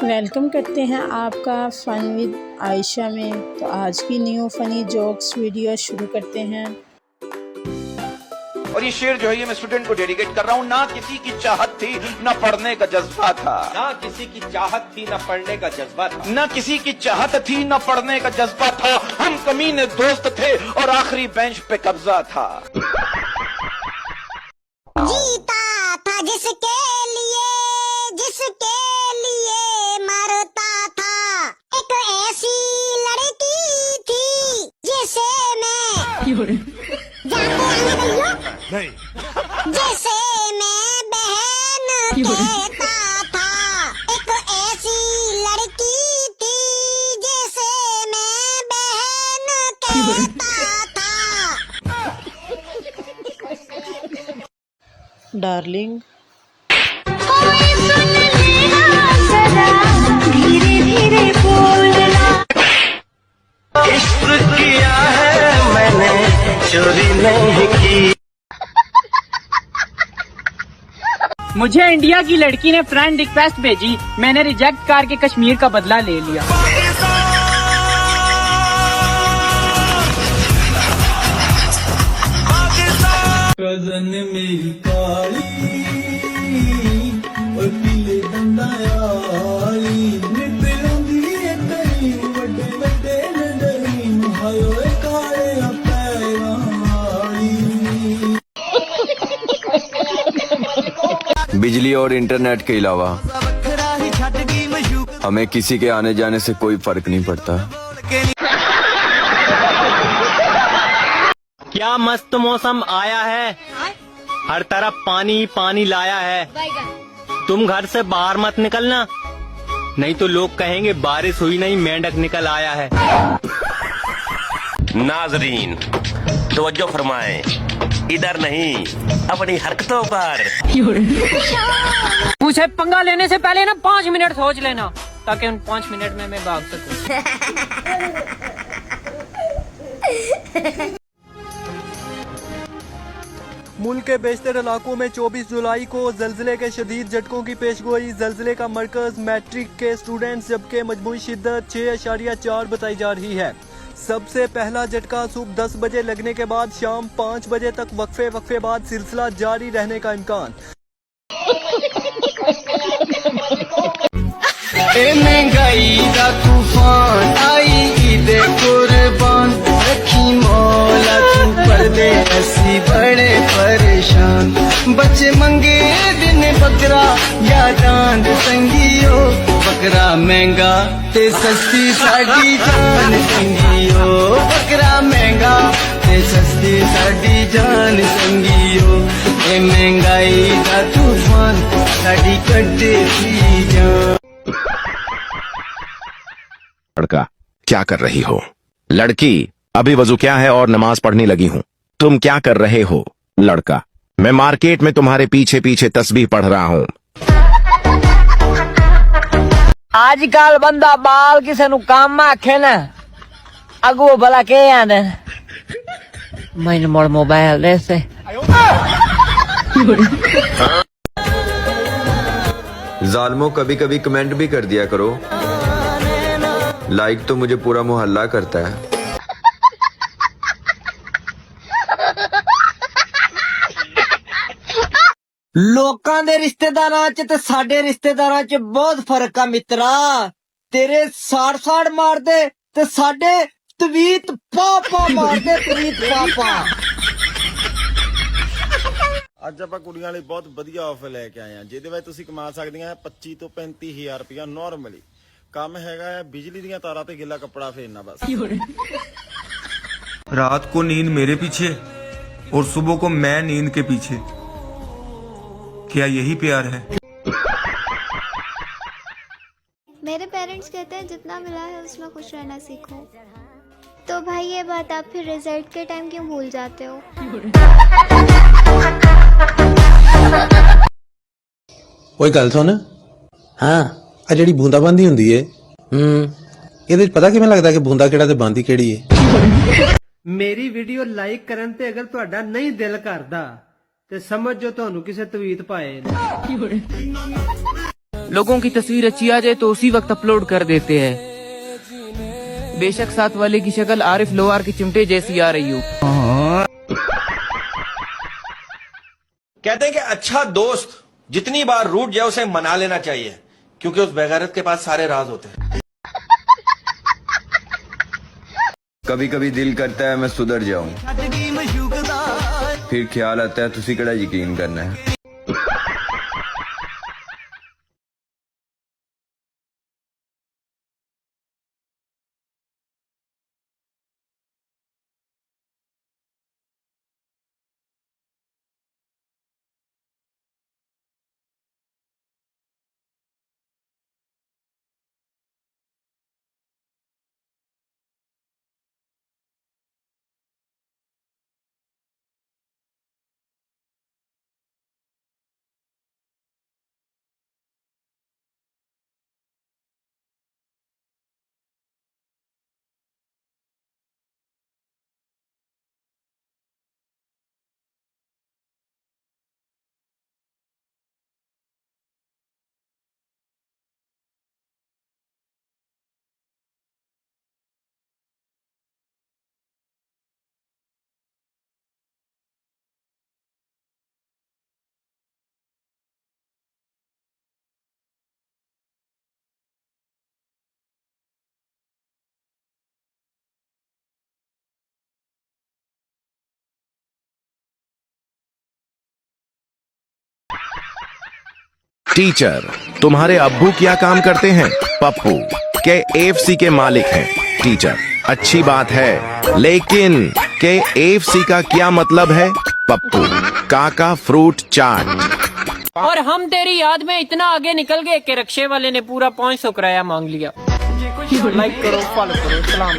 Welcome करते हैं आपका फ़न विद आयशा में। तो आज की न्यू फ़नी जोक्स वीडियो शुरू करते हैं। और ये शेर जो है ये मैं स्टूडेंट को डेडिकेट कर रहा हूँ। ना किसी की चाहत थी ना पढ़ने का जज्बा था, ना किसी की चाहत थी ना पढ़ने का जज्बा था, ना किसी की चाहत थी ना पढ़ने का जज्बा था। हम कमीने दोस्त थे और आखिरी बेंच पे कब्जा था। जीता था जिसके लिए मरता था। एक ऐसी लड़की थी जिसे मैं नहीं जैसे मैं बहन कहता था। एक ऐसी लड़की थी जिसे मैं बहन कहता था। डार्लिंग, धीरे धीरे बोलना। इश्क किया है मैंने, चोरी नहीं की। मुझे इंडिया की लड़की ने फ्रेंड रिक्वेस्ट भेजी, मैंने रिजेक्ट करके कश्मीर का बदला ले लिया। कजन मेरी काली और पीले दंदायाली निकलूंगी तेरी बड़े बड़े नदरी हायो काले पैराली। बिजली और इंटरनेट के अलावा हमें किसी के आने जाने से कोई फर्क नहीं पड़ता। क्या मस्त मौसम आया है, हर तरफ पानी ही पानी लाया है। तुम घर से बाहर मत निकलना, नहीं तो लोग कहेंगे बारिश हुई नहीं मेंढक निकल आया है। नाजरीन तवज्जो फरमाएं, इधर नहीं अपनी हरकतों पर। मुझे पंगा लेने से पहले ना 5 मिनट सोच लेना, ताकि उन 5 मिनट में मैं भाग सकूं। मुल्क के बेशतर इलाकों में 24 जुलाई को जल्जले के शदीद झटकों की पेशगोई। जल्जले का मरकज मैट्रिक के स्टूडेंट्स, जबकि मजमूई शिद्दत 6.4 बताई जा रही है। सबसे पहला झटका सुबह 10 बजे लगने के बाद शाम 5 बजे तक वक्फे बाद सिलसिला जारी रहने का इम्कान। महंगाई का तूफान आई ईद कुर्बान, रखी मौला तू पर्दे ऐसी बड़े परेशान। बच्चे मंगे दिन बकरा या दांद संगियो, बकरा महंगा ते सस्ती साड़ी जान संगियो। बकरा महंगा ते सस्ती साड़ी जान संगियो। ए महंगाई का तूफान साड़ी कड्डे की जान। लड़का, क्या कर रही हो? लड़की, अभी वजू क्या है और नमाज पढ़ने लगी हूँ। तुम क्या कर रहे हो? लड़का, मैं मार्केट में तुम्हारे पीछे पीछे तस्बीह पढ़ रहा हूँ। आजकल बंदा बाल किसे नु काम में आखे ना, अगो भला के आने मैंने मोड़ मोबाइल दे से। जालमो, कभी कभी कमेंट भी कर दिया करो, लाइक तो मुझे पूरा मोहल्ला करता है। लोकां दे रिश्तेदारां च ते साडे रिश्तेदारां च बहुत फर्क आ मित्रा। तेरे साड़ मार दे ते साडे तवीत पापा मार दे, तवीत पापा। ਅੱਜ ਆਪਾਂ ਕੁੜੀਆਂ ਲਈ ਬਹੁਤ ਵਧੀਆ ਆਫਰ ਲੈ ਕੇ ਆਏ ਆ, ਜਿਹਦੇ ਵਿੱਚ ਤੁਸੀਂ ਕਮਾ ਸਕਦੀਆਂ 25 ਤੋਂ 35,000 ਰੁਪਇਆ ਨਾਰਮਲੀ। ਕੰਮ ਹੈਗਾ ਹੈ ਬਿਜਲੀ ਦੀਆਂ ਤਾਰਾਂ ਤੇ ਗਿੱਲਾ ਕੱਪੜਾ ਫੇਰਨਾ बस। रात को नींद मेरे पीछे और सुबह को मैं नींद के पीछे, क्या यही प्यार है? मेरे पेरेंट्स कहते हैं जितना मिला है उसमें खुश रहना सीखो। तो भाई ये बात आप फिर रिजल्ट के टाइम क्यों भूल जाते हो? ओए गल सुन, हाँ आ जिहड़ी बूंदाबांदी हुंदी है, ਇਹਦੇ ਚ ਪਤਾ ਕਿਵੇਂ ਲੱਗਦਾ ਕਿ ਬੂੰਦਾ ਕਿਹੜਾ ਤੇ ਬਾਂਦੀ ਕਿਹੜੀ ਹੈ? मेरी वीडियो लाइक करन ते अगर तुहाडा नहीं दिल करदा ते समझ जो तुहानू किसे तवीत पाए ने। लोगों की तस्वीर अच्छी आ जाए तो उसी वक्त अपलोड कर देते हैं। बेशक साथ वाले की शक्ल आरिफ लोहार के चिमटे जैसी आ रही हो। कहते हैं कि अच्छा दोस्त जितनी बार रूठ जाए उसे मना लेना चाहिए, क्योंकि उस बेगैरत के पास सारे राज होते हैं। कभी कभी दिल करता है मैं सुधर जाऊं, फिर ख्याल आता है तुसी केड़ा यकीन करना है। टीचर, तुम्हारे अब्बू क्या काम करते हैं? पप्पू KFC के मालिक हैं। टीचर, अच्छी बात है, लेकिन KFC का क्या मतलब है? पप्पू, काका फ्रूट चाट। और हम तेरी याद में इतना आगे निकल गए कि रिक्शे वाले ने पूरा 500 किराया मांग लिया। लाइक करो, फॉलो करो, सलाम।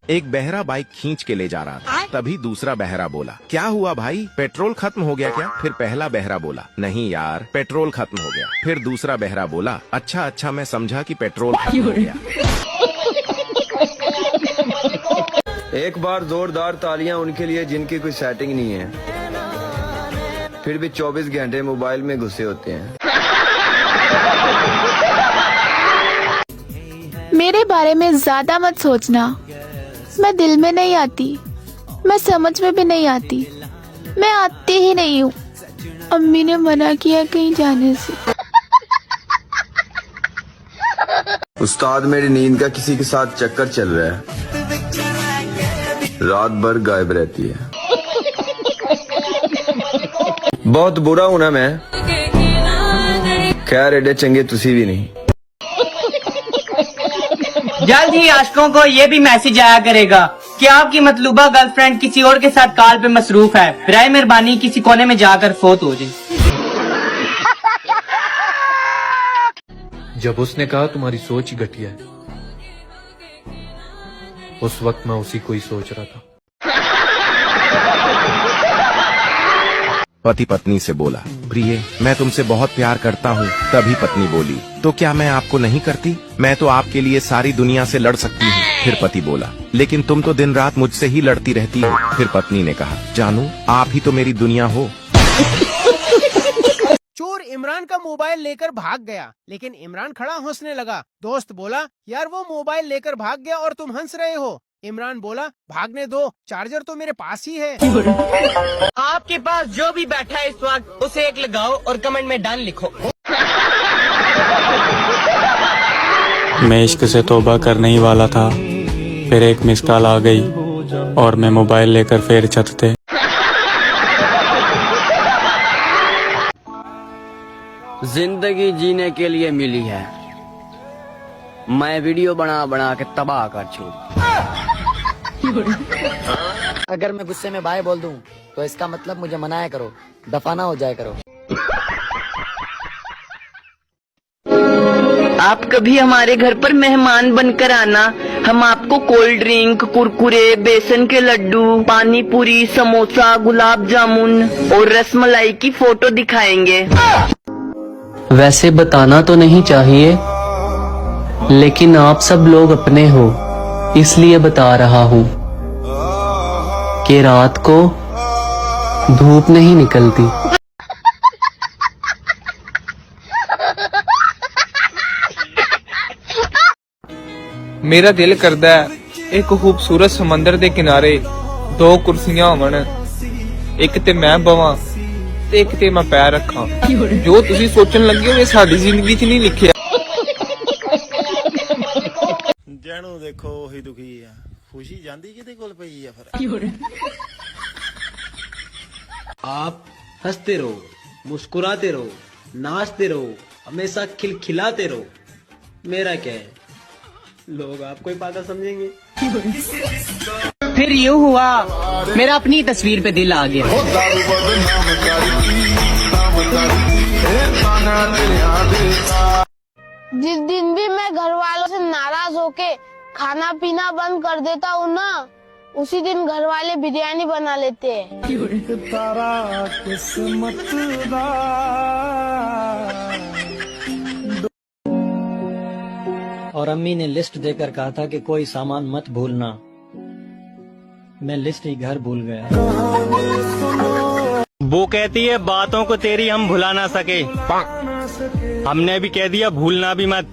एक बहरा बाइक खींच के ले जा रहा था, तभी दूसरा बहरा बोला, क्या हुआ भाई, पेट्रोल खत्म हो गया क्या? फिर पहला बहरा बोला, नहीं यार पेट्रोल खत्म हो गया। फिर दूसरा बहरा बोला, अच्छा मैं समझा कि पेट्रोल खत्म हो गया। एक बार जोरदार तालियां उनके लिए जिनकी कोई सेटिंग नहीं है, फिर भी 24 घंटे मोबाइल में घुसे होते हैं। मेरे बारे में ज्यादा मत सोचना, मैं दिल में नहीं आती, मैं समझ में भी नहीं आती, मैं आती ही नहीं हूँ। अम्मी ने मना किया कहीं जाने से। उस्ताद, मेरी नींद का किसी के साथ चक्कर चल रहा है, रात भर गायब रहती है। बहुत बुरा हूं ना मैं? खैर एडे चंगे तुसी भी नहीं। जल्द ही आशिकों को ये भी मैसेज आया करेगा कि आपकी मतलूबा गर्लफ्रेंड किसी और के साथ कॉल पे मसरूफ है, बराए मेहरबानी किसी कोने में जाकर फोत हो जाए। जब उसने कहा तुम्हारी सोच ही घटिया है, उस वक्त मैं उसी को ही सोच रहा था। पति पत्नी से बोला, प्रिय मैं तुमसे बहुत प्यार करता हूँ। तभी पत्नी बोली, तो क्या मैं आपको नहीं करती? मैं तो आपके लिए सारी दुनिया से लड़ सकती हूँ। फिर पति बोला, लेकिन तुम तो दिन रात मुझसे ही लड़ती रहती हो। फिर पत्नी ने कहा, जानू आप ही तो मेरी दुनिया हो। चोर इमरान का मोबाइल लेकर भाग गया, लेकिन इमरान खड़ा हंसने लगा। दोस्त बोला, यार वो मोबाइल लेकर भाग गया और तुम हंस रहे हो। इमरान बोला, भागने दो, चार्जर तो मेरे पास ही है। आपके पास जो भी बैठा है इस वक्त उसे एक लगाओ और कमेंट में डन लिखो। मैं इश्क से तौबा करने ही वाला था, फिर एक मिस कॉल आ गई और मैं मोबाइल लेकर फिर छत थे। जिंदगी जीने के लिए मिली है, मैं वीडियो बना बना के तबाह कर छोड़। अगर मैं गुस्से में बाय बोल दूं तो इसका मतलब मुझे मनाया करो, दफाना हो जाया करो। आप कभी हमारे घर पर मेहमान बनकर आना, हम आपको कोल्ड ड्रिंक, कुरकुरे, बेसन के लड्डू, पानी पूरी, समोसा, गुलाब जामुन और रसमलाई की फोटो दिखाएंगे। वैसे बताना तो नहीं चाहिए, लेकिन आप सब लोग अपने हो, इसलिए बता रहा हूँ कि रात को धूप नहीं निकलती। मेरा दिल करदा है एक खूबसूरत समंदर दे किनारे दो कुर्सियां होवन, एक ते मैं बवां ते एक ते मैं पैर रखां। जो तुसी सोचन लगे हो साडी जिंदगी च नहीं लिखिया। ਜਣੂ ਦੇਖੋ ਉਹੀ ਦੁਖੀ ਆ, ਖੁਸ਼ੀ ਜਾਂਦੀ ਕਿਤੇ ਕੋਲ ਪਈ ਆ ਫਿਰ। आप हंसते रहो, मुस्कुराते रहो, नाचते रहो, हमेशा खिलखिलाते रहो। मेरा क्या है, लोग आपको ही पागल समझेंगे। फिर यूं हुआ मेरा अपनी तस्वीर पे दिल आ गया। जिस दिन भी मैं घर वालों से नाराज होके खाना पीना बंद कर देता हूँ ना, उसी दिन घर वाले बिरयानी बना लेते हैं। तारा किस्मत दा और अम्मी ने लिस्ट देकर कहा था कि कोई सामान मत भूलना। मैं लिस्ट ही घर भूल गया। वो कहती है बातों को तेरी हम भुला ना सके, हमने भी कह दिया भूलना भी मत,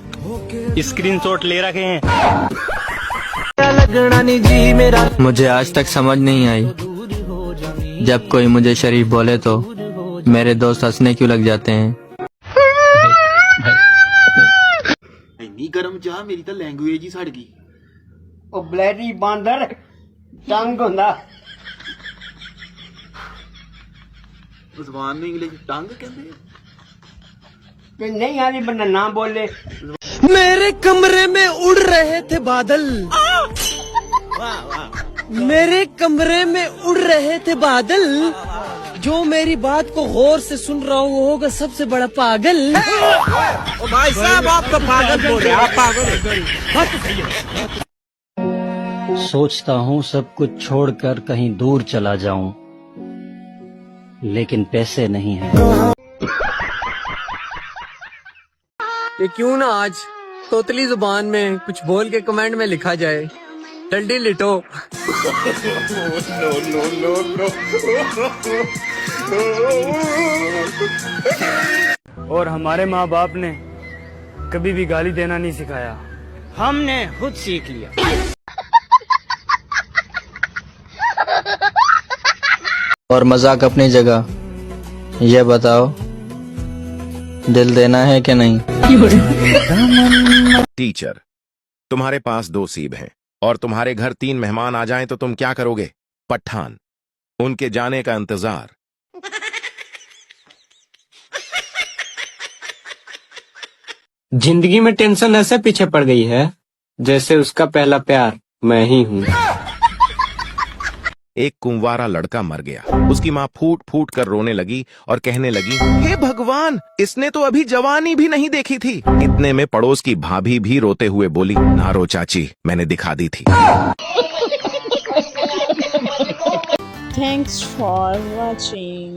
स्क्रीनशॉट ले रखे हैं। मुझे आज तक समझ नहीं आई, जब कोई मुझे शरीफ बोले तो मेरे दोस्त हंसने क्यों लग जाते हैं। ਇੰਨੀ ਗਰਮ ਚਾਹ ਮੇਰੀ ਤਾਂ ਲੈਂਗੁਏਜ ਹੀ ਸੜ ਗਈ। ਉਹ ਬਲੈਡੀ ਬਾਂਦਰ ਟੰਗ ਹੁੰਦਾ। ਜ਼ਬਾਨ ਨੂੰ ਇੰਗਲਿਸ਼ ਟੰਗ ਕਹਿੰਦੇ ਤੇ ਨਹੀਂ ਆਲੀ ਬੰਦਾ ਨਾ ਬੋਲੇ। मेरे कमरे में उड़ रहे थे बादल, मेरे कमरे में उड़ रहे थे बादल, जो मेरी बात को गौर से सुन रहा हो वो होगा सबसे बड़ा पागल। ओ भाई साहब आप तो पागल बोल रहे हैं, आप पागल हैं। सोचता हूँ सब कुछ छोड़कर कहीं दूर चला जाऊं, लेकिन पैसे नहीं हैं। ये क्यों ना आज तोतली जुबान में कुछ बोल के कमेंट में लिखा जाए, डंडी लिटो। और हमारे माँ बाप ने कभी भी गाली देना नहीं सिखाया, हमने खुद सीख लिया। और मजाक अपनी जगह, ये बताओ दिल देना है कि नहीं। टीचर, तुम्हारे पास 2 सीब हैं और तुम्हारे घर 3 मेहमान आ जाएं तो तुम क्या करोगे? पठान, उनके जाने का इंतजार। जिंदगी में टेंशन ऐसे पीछे पड़ गई है जैसे उसका पहला प्यार मैं ही हूँ। एक कुंवारा लड़का मर गया। उसकी माँ फूट फूट कर रोने लगी और कहने लगी, हे भगवान, इसने तो अभी जवानी भी नहीं देखी थी। इतने में पड़ोस की भाभी भी रोते हुए बोली, ना रो चाची, मैंने दिखा दी थी। Thanks for watching.